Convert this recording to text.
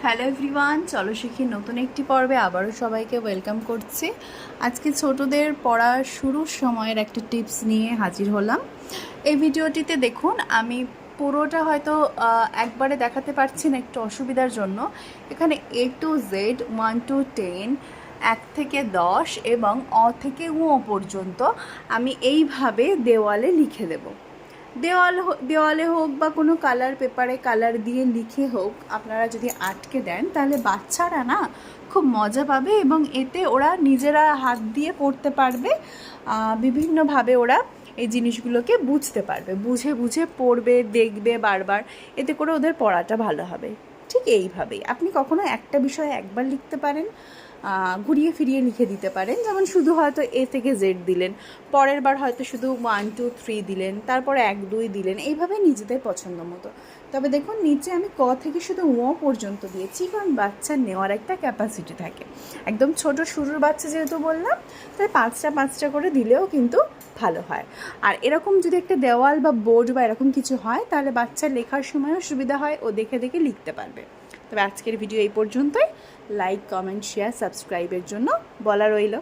Hello everyone, চলো শিখি নতুন একটি পর্বে আবারও সবাইকে ওয়েলকাম করছি। আজকে ছোটদের পড়া শুরুর সময়ের একটা টিপস নিয়ে হাজির হলাম। এই ভিডিওটিতে দেখুন, আমি পুরোটা হয়তো একবারে দেখাতে পারছি না একটু অসুবিধার জন্য। এখানে A to Z 1 to 10, 1 থেকে 10 এবং অ থেকে উ পর্যন্ত আমি এইভাবে দেওয়ালে লিখে দেবো। দেওয়ালে হোক বা কোনো কালার পেপারে কালার দিয়ে লিখে হোক, আপনারা যদি আটকে দেন তাহলে বাচ্চারা না খুব মজা পাবে এবং এতে ওরা নিজেরা হাত দিয়ে পড়তে পারবে। বিভিন্নভাবে ওরা এই জিনিসগুলোকে বুঝতে পারবে, বুঝে বুঝে পড়বে, দেখবে বারবার, এতে করে ওদের পড়াটা ভালো হবে। ঠিক এইভাবেই আপনি কখনো একটা বিষয় একবার লিখতে পারেন, ঘুরিয়ে ফিরিয়ে লিখে দিতে পারেন। যেমন শুধু হয়তো A থেকে Z দিলেন, পরের বার হয়তো শুধু 1 2 3 দিলেন, তারপরে 1 2 দিলেন, এইভাবে নিজেদের পছন্দ মতো। তবে দেখুন, নিচে আমি ক থেকে শুধু ও পর্যন্ত দিয়েছি, কারণ বাচ্চার নেওয়ার একটা ক্যাপাসিটি থাকে। একদম ছোট শুরুর বাচ্চা যেহেতু বললাম, তাই 5টা 5টা করে দিলেও কিন্তু ভালো হয়। আর এরকম যদি একটা দেওয়াল বা বোর্ড বা এরকম কিছু হয়, তাহলে বাচ্চার লেখার সময়ও সুবিধা হয়, ও দেখে দেখে লিখতে পারবে। তবে আজকের ভিডিও এই পর্যন্তই। লাইক, কমেন্ট, শেয়ার, সাবস্ক্রাইবের জন্য বলা রইল।